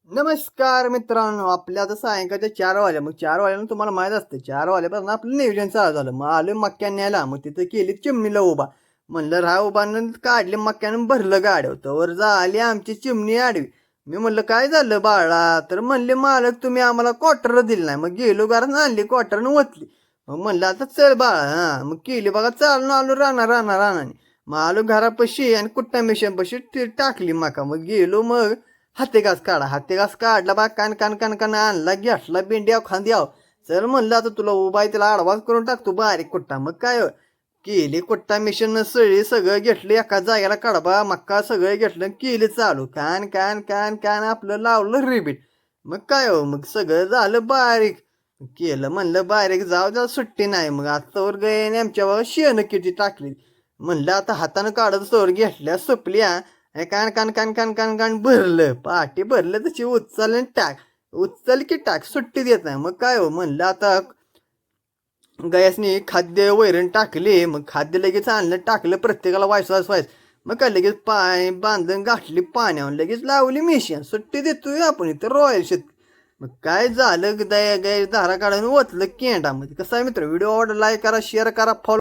नमस्कार मित्रांनो, आपल्या आता सायंकाळच्या 4 वाजल्या. मग 4 वाजल्यानं तुम्हाला माहीत असतं 4 वाजल्यापासून आपलं नियोजन चालू झालं. मग आलो मक्या न्यायला. मग तिथं केली चिमणीला उभा. म्हणलं राहा उभानं काढले मक्यानं भरलं गाड्या. तोवर झाली आमची चिमणी आडवी. मी म्हणलं काय झालं बाळा? तर म्हणले मालक तुम्ही आम्हाला क्वार्टर दिली नाही. मग गेलो घरात आणली क्वार्टरनं ओतली. मग म्हणलं आता चल बाळा. मग केली बघा चालून आलो रानाने. मग आलो घरापाशी आणि कुट्टा मिशनपाशी टाकली मका. मग गेलो मग हाते घास काढला बा कान आणला घेतला बेंड्या खांद्याव. चल म्हणलं आता तुला उभा आहे त्याला आडवाच करून टाकतो बारीक कुट्टा. मग काय केली कुट्टा मिशन सळी सगळं घेतलं एका जागेला कडबा मक्का सगळं घेतलं केली चालू कान आपलं लावलं रिबीट. मग काय मग सगळं झालं बारीक केलं. म्हणलं बारीक जाऊ सुट्टी नाही. मग आतावर गय आमच्या बाबा शेण किती टाकली. म्हणलं आता हातानं काढत सवर घेतल्या सुपल्या. कान भरलं पाठी भरलं तशी उचल आणि टाक उचल की टाक सुट्टी देत नाही. मग काय म्हणलं आता गयासनी खाद्य वैरण टाकले. मग खाद्य लगेच आणलं टाकलं प्रत्येकाला वायस. मग काय लगेच पाय बांधून गाठली पाण्यावर लगेच लावली मिशन सुट्टी देतोय आपण इथं रॉयल शेत. मग काय झालं दया गाय धारा काढून ओतलं केंडामध्ये. कसं आहे मित्र, व्हिडिओ आवडला लाईक करा शेअर करा फॉलो